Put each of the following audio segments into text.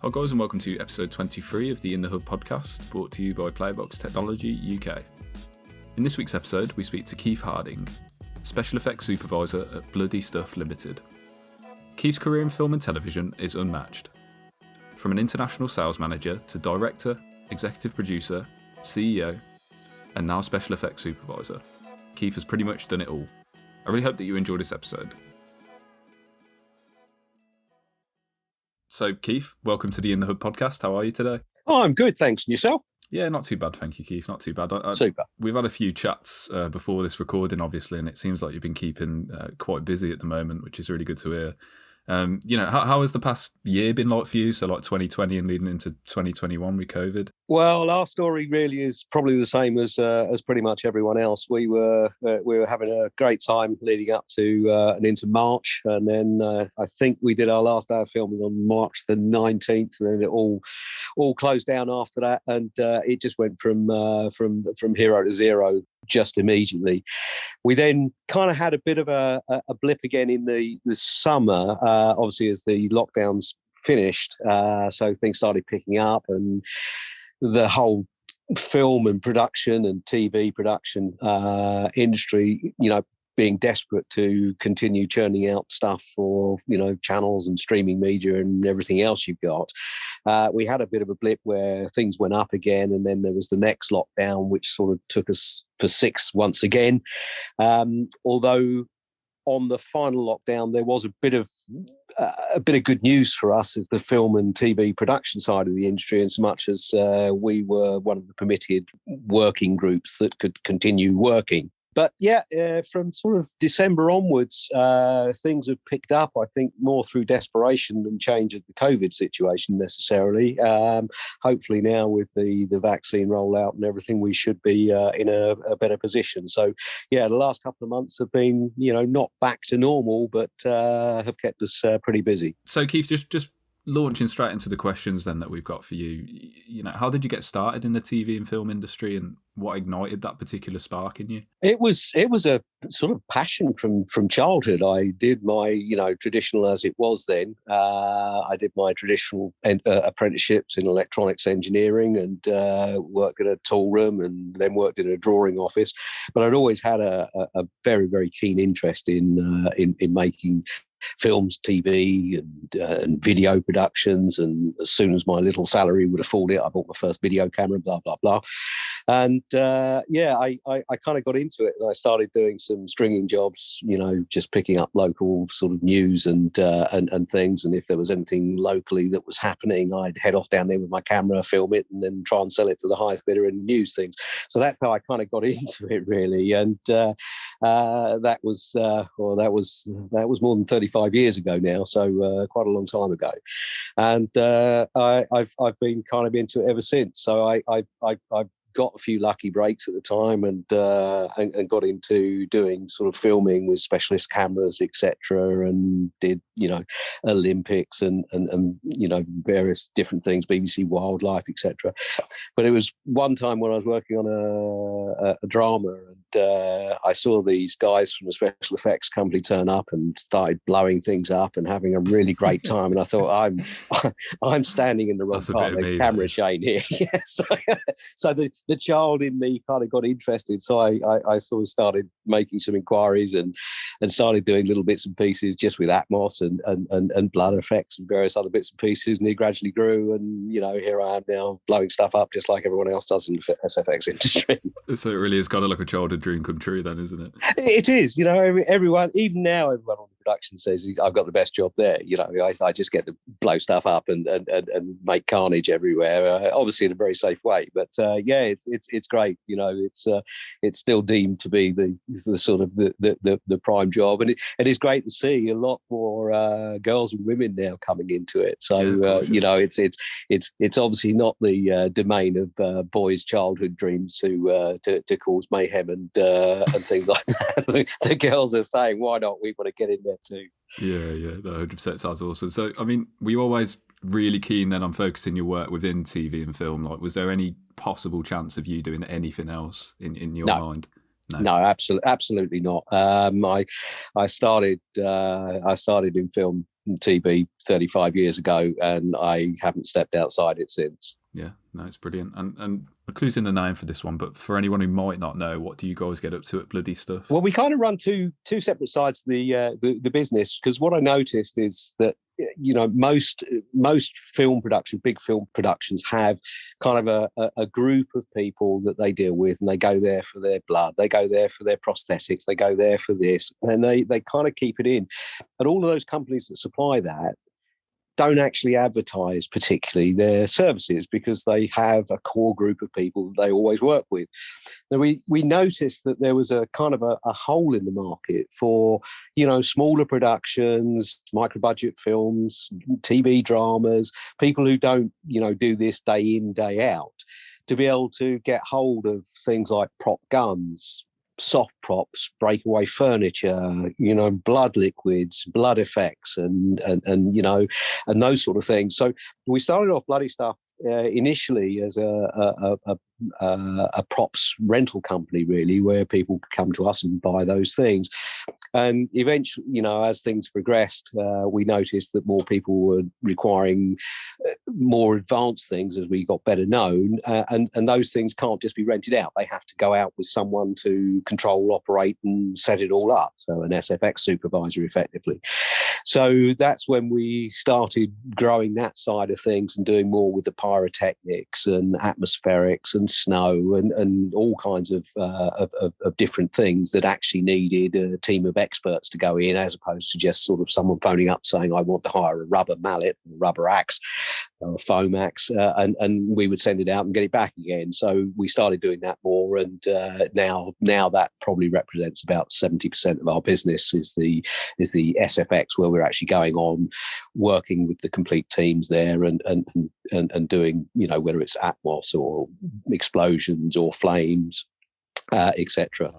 Hi guys, and welcome to episode 23 of the In the Hub podcast, brought to you by Playbox Technology UK. In this week's episode, we speak to Keith Harding, Special Effects Supervisor at Bloody Stuff Ltd. Keith's career in film and television is unmatched. From an international sales manager to director, executive producer, CEO, and now Special Effects Supervisor, Keith has pretty much done it all. I really hope that you enjoy this episode. So, Keith, welcome to the In the Hub podcast. How are you today? Oh, I'm good, thanks. And yourself? Yeah, not too bad, thank you, Keith. Not too bad. Super. We've had a few chats before this recording, obviously, and it seems like you've been keeping quite busy at the moment, which is really good to hear. How has the past year been like for you? So, like 2020 and leading into 2021 with COVID. Well, our story really is probably the same as pretty much everyone else. We were having a great time leading up to and into March, and then I think we did our last day of filming on March the 19th, and then it all closed down after that, and it just went from hero to zero just immediately. We then kind of had a bit of a blip again in the summer, obviously as the lockdowns finished, so things started picking up, and the whole film and production and TV production industry, being desperate to continue churning out stuff for, channels and streaming media and everything else you've got. We had a bit of a blip where things went up again, and then there was the next lockdown, which sort of took us for six once again. Although on the final lockdown, there was a bit of good news for us as the film and TV production side of the industry, in so much as we were one of the permitted working groups that could continue working. But yeah, from sort of December onwards, things have picked up, I think, more through desperation than change of the COVID situation necessarily. Hopefully now with the vaccine rollout and everything, we should be in a better position. So yeah, the last couple of months have been, not back to normal, but have kept us pretty busy. So Keith, just launching straight into the questions then that we've got for you, how did you get started in the TV and film industry, and what ignited that particular spark in you? It was a sort of passion from childhood. I did my, traditional, as it was then, I did my traditional apprenticeships in electronics engineering, and worked in a tool room, and then worked in a drawing office. But I'd always had a very, very keen interest in making films, TV, and video productions. And as soon as my little salary would afford it, I bought my first video camera, blah, blah, blah. And I kind of got into it, and I started doing some stringing jobs, just picking up local sort of news and things. And if there was anything locally that was happening, I'd head off down there with my camera, film it, and then try and sell it to the highest bidder and news things. So that's how I kind of got into it, really. And that was more than 35 years ago now, so quite a long time ago. And I've been kind of into it ever since. So I've got a few lucky breaks at the time, and got into doing sort of filming with specialist cameras, etc., and did Olympics and various different things, BBC Wildlife, etc. But it was one time when I was working on a drama, and I saw these guys from a special effects company turn up and started blowing things up and having a really great time, and I thought, I'm standing in the wrong part of the camera chain here. Yes. So the child in me kind of got interested. So I sort of started making some inquiries and started doing little bits and pieces just with Atmos and blood effects and various other bits and pieces. And it gradually grew. And, here I am now blowing stuff up just like everyone else does in the SFX industry. So it really is kind of like a childhood dream come true then, isn't it? It is. Everyone, even now, everyone on the production says I've got the best job there. I just get to blow stuff up and make carnage everywhere, obviously in a very safe way. But it's great. It's still deemed to be the sort of the prime job, and it is great to see a lot more girls and women now coming into it. So it's obviously not the domain of boys' childhood dreams to cause mayhem and things like that. The girls are saying, why not? We want to get in there too. Yeah, 100% sounds awesome. So, were you always really keen then on focusing your work within TV and film? Like, was there any possible chance of you doing anything else in your mind? No, absolutely not. I started in film TV 35 years ago, and I haven't stepped outside it since. Yeah, no, it's brilliant. And a clue's in the name for this one, but for anyone who might not know, what do you guys get up to at Bloody Stuff? Well, we kind of run two separate sides of the business, because what I noticed is that, you know, most film production, big film productions, have kind of a group of people that they deal with, and they go there for their blood, they go there for their prosthetics, they go there for this, and they kind of keep it in. And all of those companies that supply that don't actually advertise particularly their services, because they have a core group of people that they always work with. So we noticed that there was a kind of a hole in the market for, you know, smaller productions, micro budget films, TV dramas, people who don't, you know, do this day in, day out, to be able to get hold of things like prop guns, soft props, breakaway furniture, you know, blood liquids, blood effects, and you know, and those sort of things. So we started off Bloody Stuff initially as a props rental company, really, where people could come to us and buy those things. And eventually, you know, as things progressed, we noticed that more people were requiring more advanced things as we got better known. And those things can't just be rented out. They have to go out with someone to control, operate, and set it all up. So an SFX supervisor, effectively. So that's when we started growing that side of things and doing more with the pyrotechnics and atmospherics and snow and all kinds of different things that actually needed a team of experts to go in, as opposed to just sort of someone phoning up saying, I want to hire a rubber mallet, a rubber axe, or a foam axe, and we would send it out and get it back again. So we started doing that more, and now that probably represents about 70% of our business is the SFX, where we're actually going on working with the complete teams there and doing, you know, whether it's Atmos or explosions or flames, etc.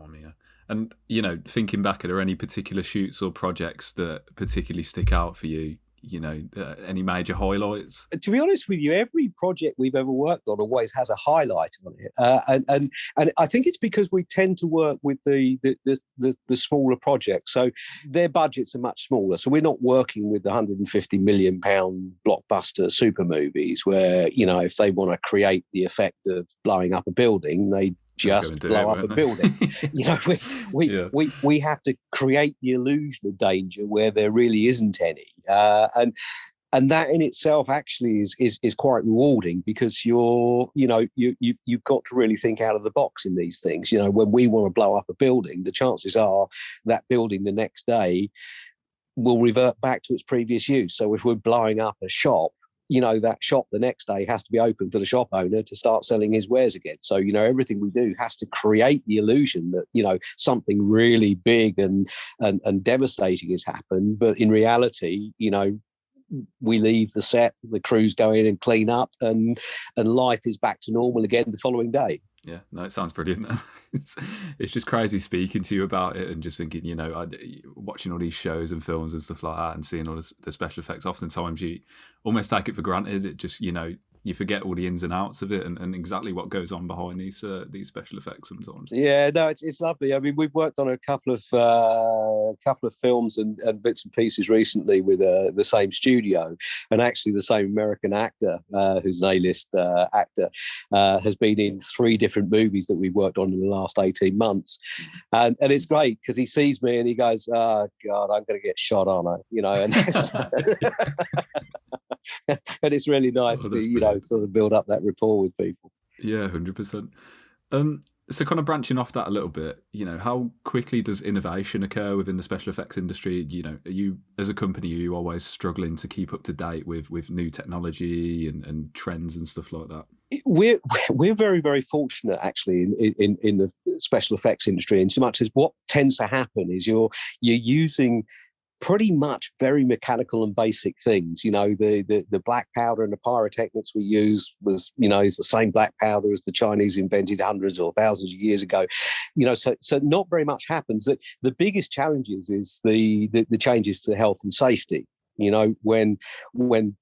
And, you know, thinking back, are there any particular shoots or projects that particularly stick out for you? You know, any major highlights? To be honest with you, every project we've ever worked on always has a highlight on it, and I think it's because we tend to work with the smaller projects, so their budgets are much smaller. So we're not working with the £150 million blockbuster super movies, where, you know, if they want to create the effect of blowing up a building, they just blow up a building. You know, we have to create the illusion of danger where there really isn't any, and that in itself actually is quite rewarding, because you've got to really think out of the box in these things. You know, when we want to blow up a building, the chances are that building the next day will revert back to its previous use. So if we're blowing up a shop, you know, that shop the next day has to be open for the shop owner to start selling his wares again. So, you know, everything we do has to create the illusion that, you know, something really big and devastating has happened. But in reality, you know, we leave the set, the crews go in and clean up, and life is back to normal again the following day. Yeah, no, it sounds brilliant. It's just crazy speaking to you about it and just thinking, you know, watching all these shows and films and stuff like that and seeing all the special effects. Oftentimes you almost take it for granted. It just, you know, you forget all the ins and outs of it and exactly what goes on behind these special effects sometimes. Yeah, no, it's lovely. I mean, we've worked on a couple of films and bits and pieces recently with the same studio, and actually the same American actor, who's an A-list actor, has been in 3 different movies that we've worked on in the last 18 months. And it's great because he sees me and he goes, oh, God, I'm going to get shot, aren't I? You know, and and it's really nice to, you know, sort of build up that rapport with people. Yeah, 100%. So kind of branching off that a little bit, you know, how quickly does innovation occur within the special effects industry? You know, are you, as a company, are you always struggling to keep up to date with new technology and trends and stuff like that? We're very, very fortunate, actually, in the special effects industry, in so much as what tends to happen is you're using pretty much very mechanical and basic things. You know, the black powder and the pyrotechnics we use is the same black powder as the Chinese invented hundreds or thousands of years ago. You know, so not very much happens. The biggest challenges is the changes to health and safety. When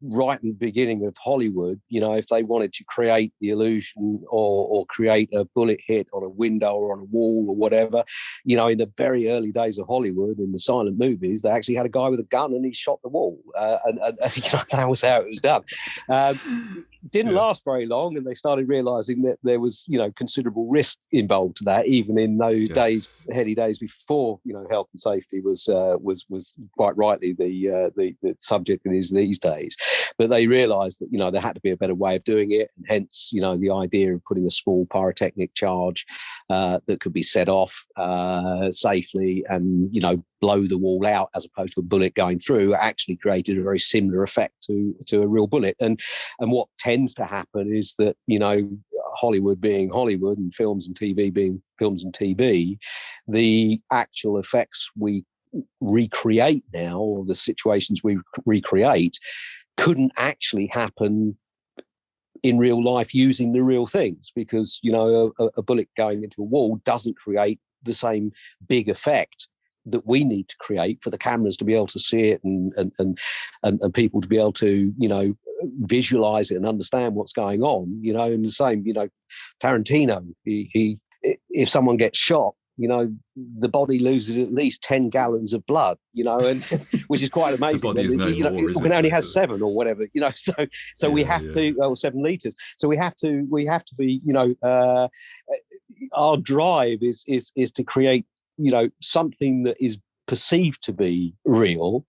right in the beginning of Hollywood, if they wanted to create the illusion or create a bullet hit on a window or on a wall or whatever, in the very early days of Hollywood, in the silent movies, they actually had a guy with a gun and he shot the wall, and that was how it was done. Didn't last very long, and they started realizing that there was considerable risk involved to that, even in those days, heady days before health and safety was quite rightly the subject it is these days. But they realized that there had to be a better way of doing it, and hence the idea of putting a small pyrotechnic charge that could be set off safely and blow the wall out, as opposed to a bullet going through, actually created a very similar effect to a real bullet. And what tends to happen is that Hollywood being Hollywood and films and TV being films and TV, the actual effects we recreate now, or the situations we recreate, couldn't actually happen in real life using the real things, because a bullet going into a wall doesn't create the same big effect that we need to create for the cameras to be able to see it and people to be able to visualize it and understand what's going on. And the same, Tarantino, he if someone gets shot, the body loses at least 10 gallons of blood, and which is quite amazing. The body is no more, it only has 7 or whatever, so we have to 7 liters. So we have to be, our drive is to create, something that is perceived to be real,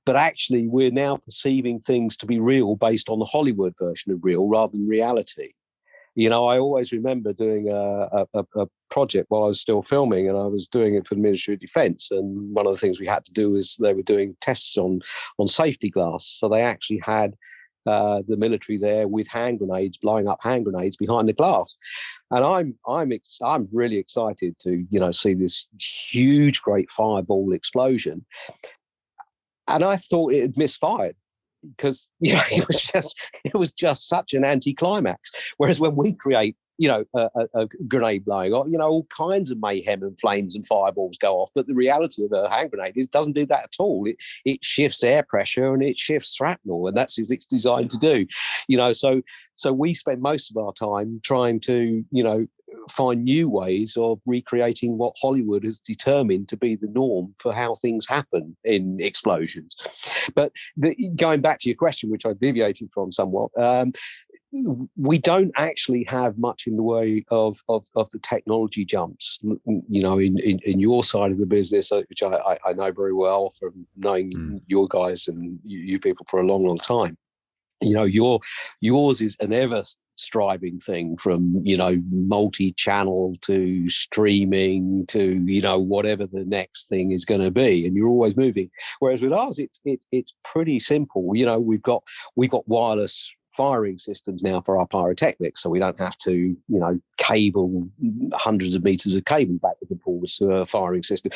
but actually we're now perceiving things to be real based on the Hollywood version of real rather than reality. I always remember doing a project while I was still filming, and I was doing it for the Ministry of Defence. And one of the things we had to do is they were doing tests on safety glass. So they actually had the military there with hand grenades, blowing up hand grenades behind the glass. And I'm really excited to see this huge, great fireball explosion. And I thought it had misfired, because it was just such an anticlimax. Whereas when we create a grenade blowing off, all kinds of mayhem and flames and fireballs go off. But the reality of a hand grenade is it doesn't do that at all. It shifts air pressure and it shifts shrapnel, and that's what it's designed to do. So we spend most of our time trying to find new ways of recreating what Hollywood has determined to be the norm for how things happen in explosions. But going back to your question, which I deviated from somewhat, we don't actually have much in the way of the technology jumps, in your side of the business, which I know very well from knowing your guys and you people for a long, long time. Yours is an ever striving thing, from multi-channel to streaming to whatever the next thing is going to be, and you're always moving. Whereas with ours, it's pretty simple. We've got wireless firing systems now for our pyrotechnics, so we don't have to cable hundreds of meters of cable backwards and forwards to a firing system.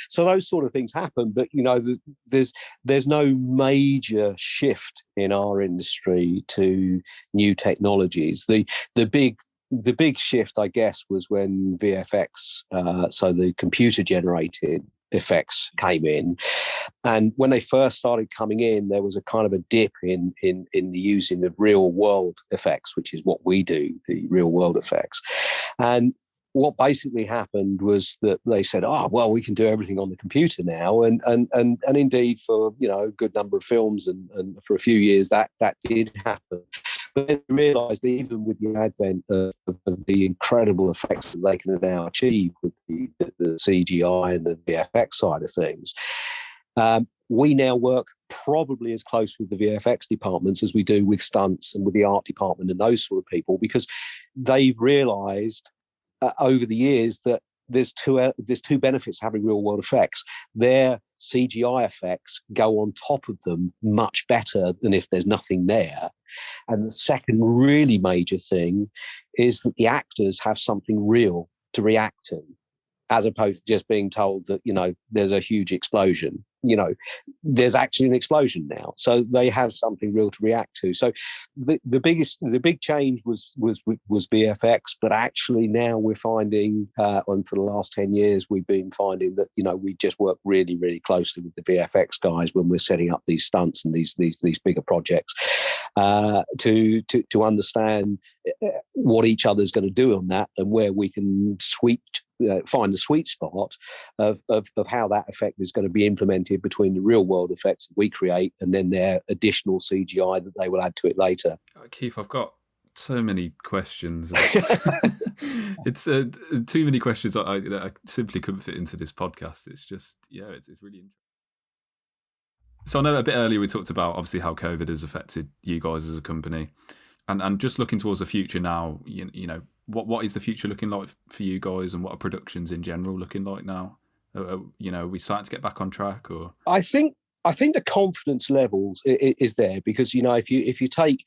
So those sort of things happen, but there's no major shift in our industry to new technologies. The big shift, I guess, was when VFX, so the computer generated effects, came in. And when they first started coming in, there was a kind of a dip in the using of real world effects, which is what we do, the real world effects. And what basically happened was that they said, well, we can do everything on the computer now. And indeed, for a good number of films and for a few years that did happen. But they realised, even with the advent of the incredible effects that they can now achieve with the CGI and the VFX side of things, we now work probably as close with the VFX departments as we do with stunts and with the art department and those sort of people, because they've realised over the years that there's two benefits to having real world effects. Their CGI effects go on top of them much better than if there's nothing there. And the second really major thing is that the actors have something real to react to, as opposed to just being told that, there's a huge explosion there's actually an explosion now. So they have something real to react to. So the big change was VFX, but actually now we're finding, and for the last 10 years, we've been finding that, we just work really, really closely with the VFX guys when we're setting up these stunts and these bigger projects, to understand what each other's going to do on that and where we can find the sweet spot of how that effect is going to be implemented between the real world effects that we create and then their additional CGI that they will add to it later. Keith, I've got so many questions. It's too many questions that I simply couldn't fit into this podcast. It's just, it's really interesting. So I know a bit earlier we talked about obviously how COVID has affected you guys as a company, and just looking towards the future now, what is the future looking like for you guys, and what are productions in general looking like now? Are we starting to get back on track? Or I think the confidence levels is there, because if you take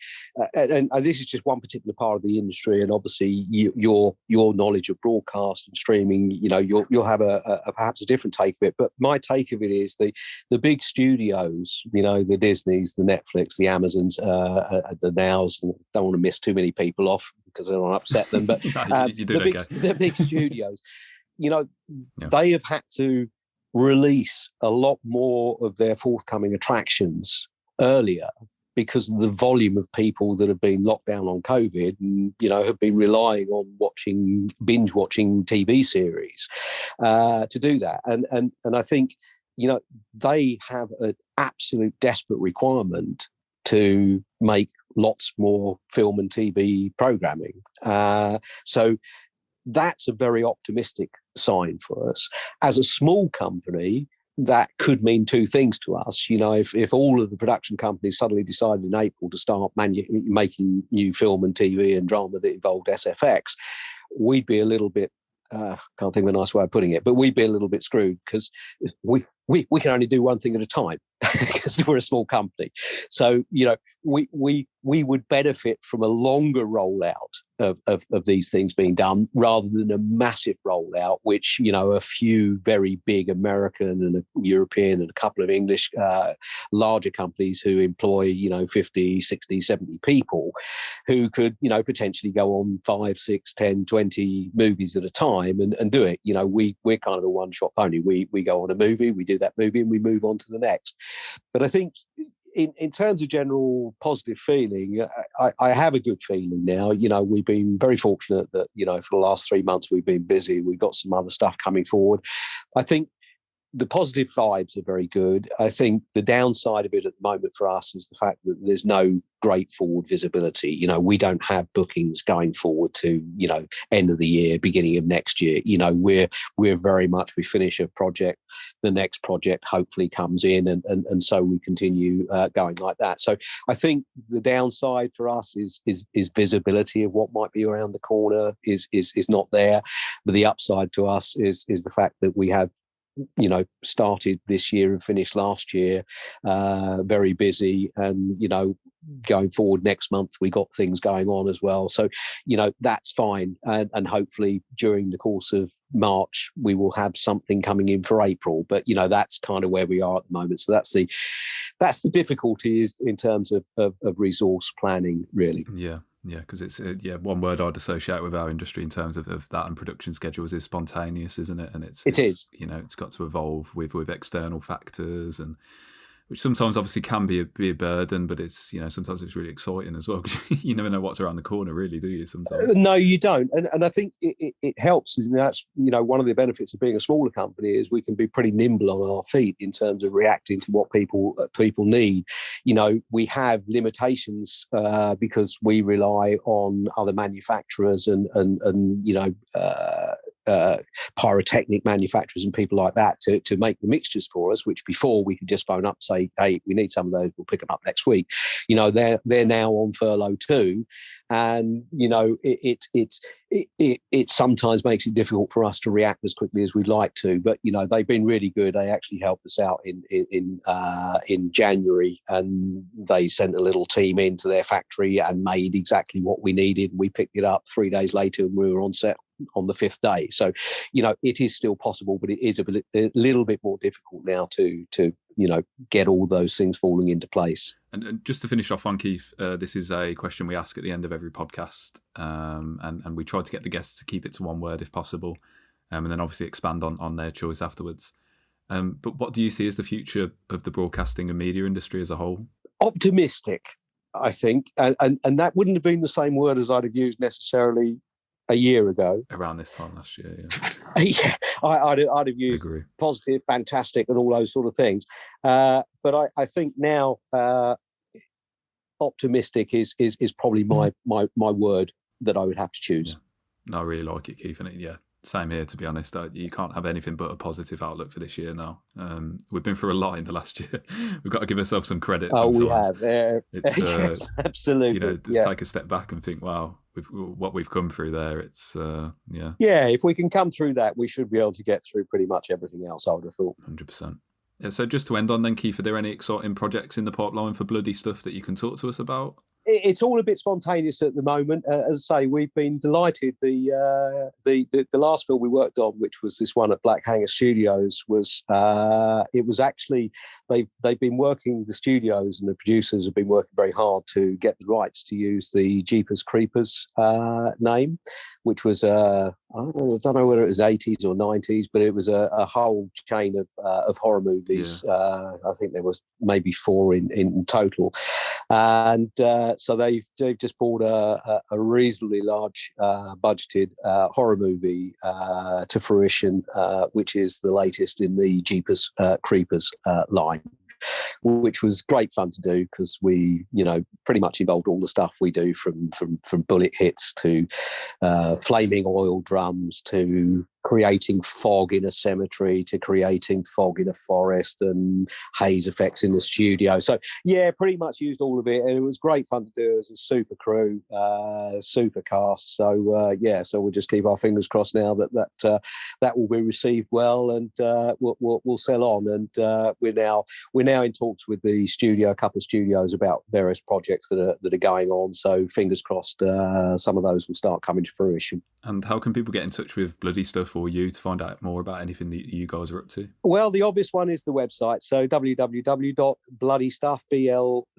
and this is just one particular part of the industry, and obviously your knowledge of broadcast and streaming, you'll have a perhaps a different take of it. But my take of it is the big studios, the Disneys, the Netflix, the Amazons, the Nows. And don't want to miss too many people off because I don't want to upset them. But the big studios, they have had to release a lot more of their forthcoming attractions earlier because of the volume of people that have been locked down on COVID and, have been relying on binge watching TV series to do that. And I think, they have an absolute desperate requirement to make lots more film and TV programming. So that's a very optimistic sign for us. As a small company, that could mean two things to us. If all of the production companies suddenly decided in April to start making new film and TV and drama that involved SFX, we'd be a little bit, can't think of a nice way of putting it, but we'd be a little bit screwed because we can only do one thing at a time because we're a small company. So, we would benefit from a longer rollout of these things being done rather than a massive rollout, which, a few very big American and a European and a couple of English larger companies who employ, 50, 60, 70 people who could, potentially go on 5, 6, 10, 20 movies at a time and do it. We're kind of a one-shot pony. We go on a movie, we do that movie and we move on to the next. But I think in terms of general positive feeling, I have a good feeling now. We've been very fortunate that, for the last 3 months we've been busy. We've got some other stuff coming forward. I think the positive vibes are very good. I think the downside of it at the moment for us is the fact that there's no great forward visibility. We don't have bookings going forward to, end of the year, beginning of next year. We're very much, we finish a project, the next project hopefully comes in and so we continue going like that. So I think the downside for us is visibility of what might be around the corner is not there. But the upside to us is the fact that we have started this year and finished last year very busy, and going forward next month we got things going on as well, so that's fine, and hopefully during the course of March we will have something coming in for April, but that's kind of where we are at the moment. So that's the difficulty is in terms of resource planning, really. Yeah, because it's one word I'd associate with our industry in terms of that and production schedules is spontaneous, isn't it? And it's it's got to evolve with external factors, and which sometimes obviously can be a burden, but it's sometimes it's really exciting as well. You never know what's around the corner, really, do you? Sometimes no, you don't, and I think it helps. And that's one of the benefits of being a smaller company is we can be pretty nimble on our feet in terms of reacting to what people need. We have limitations because we rely on other manufacturers and pyrotechnic manufacturers and people like that to make the mixtures for us, which before we could just phone up, say, hey, we need some of those, we'll pick them up next week. They're now on furlough too, and it sometimes makes it difficult for us to react as quickly as we'd like to. But they've been really good. They actually helped us out in January, and they sent a little team into their factory and made exactly what we needed. We picked it up 3 days later and we were on set on the 5th day. So, it is still possible, but it is a little bit more difficult now to get all those things falling into place. And just to finish off on Keith, this is a question we ask at the end of every podcast, and we try to get the guests to keep it to one word if possible, and then obviously expand on their choice afterwards. But what do you see as the future of the broadcasting and media industry as a whole? Optimistic, I think, and that wouldn't have been the same word as I'd have used necessarily a year ago. Around this time last year, yeah. Yeah, I'd have used positive, fantastic, and all those sort of things. But I think now optimistic is probably my word that I would have to choose. Yeah. No, I really like it, Keith. And yeah, same here, to be honest. You can't have anything but a positive outlook for this year now. We've been through a lot in the last year. We've got to give ourselves some credit. Oh, sometimes. We have. Yes, absolutely. Take a step back and think, wow, what we've come through there. It's Yeah, if we can come through that, we should be able to get through pretty much everything else, I would have thought. 100%. Yeah, so just to end on then, Keith, are there any exciting projects in the pipeline for Bloody Stuff that you can talk to us about? It's all a bit spontaneous at the moment. As I say, we've been delighted. The last film we worked on, which was this one at Black Hanger Studios, it was actually they've been working, the studios and the producers have been working very hard to get the rights to use the Jeepers Creepers name, which was I don't know whether it was 80s or 90s, but it was a whole chain of horror movies. Yeah. I think there was maybe 4 in total, and so they've just bought a reasonably large budgeted horror movie to fruition, which is the latest in the Jeepers Creepers line, which was great fun to do because we, pretty much involved all the stuff we do from bullet hits to flaming oil drums to creating fog in a cemetery to creating fog in a forest and haze effects in the studio. So yeah, pretty much used all of it, and it was great fun to do as a super crew, super cast. So so we'll just keep our fingers crossed now that will be received well, and we'll sell on. And we're now in talks with the studio, a couple of studios, about various projects that are going on. So fingers crossed, some of those will start coming to fruition. And how can people get in touch with Bloody Stuff or you to find out more about anything that you guys are up to? Well, the obvious one is the website. So www.bloodystuff,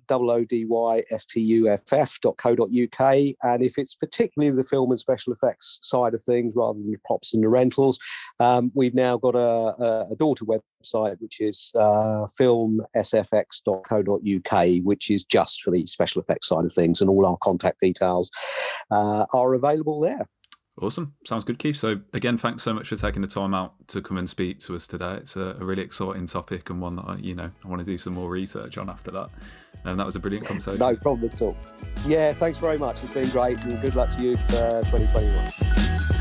BLOODYSTUFF.co.uk. And if it's particularly the film and special effects side of things rather than the props and the rentals, we've now got a daughter website, which is filmsfx.co.uk, which is just for the special effects side of things, and all our contact details are available there. Awesome. Sounds good, Keith. So again, thanks so much for taking the time out to come and speak to us today. It's a really exciting topic, and one that I want to do some more research on after that. And that was a brilliant conversation. No problem at all. Yeah, thanks very much. It's been great, and good luck to you for 2021.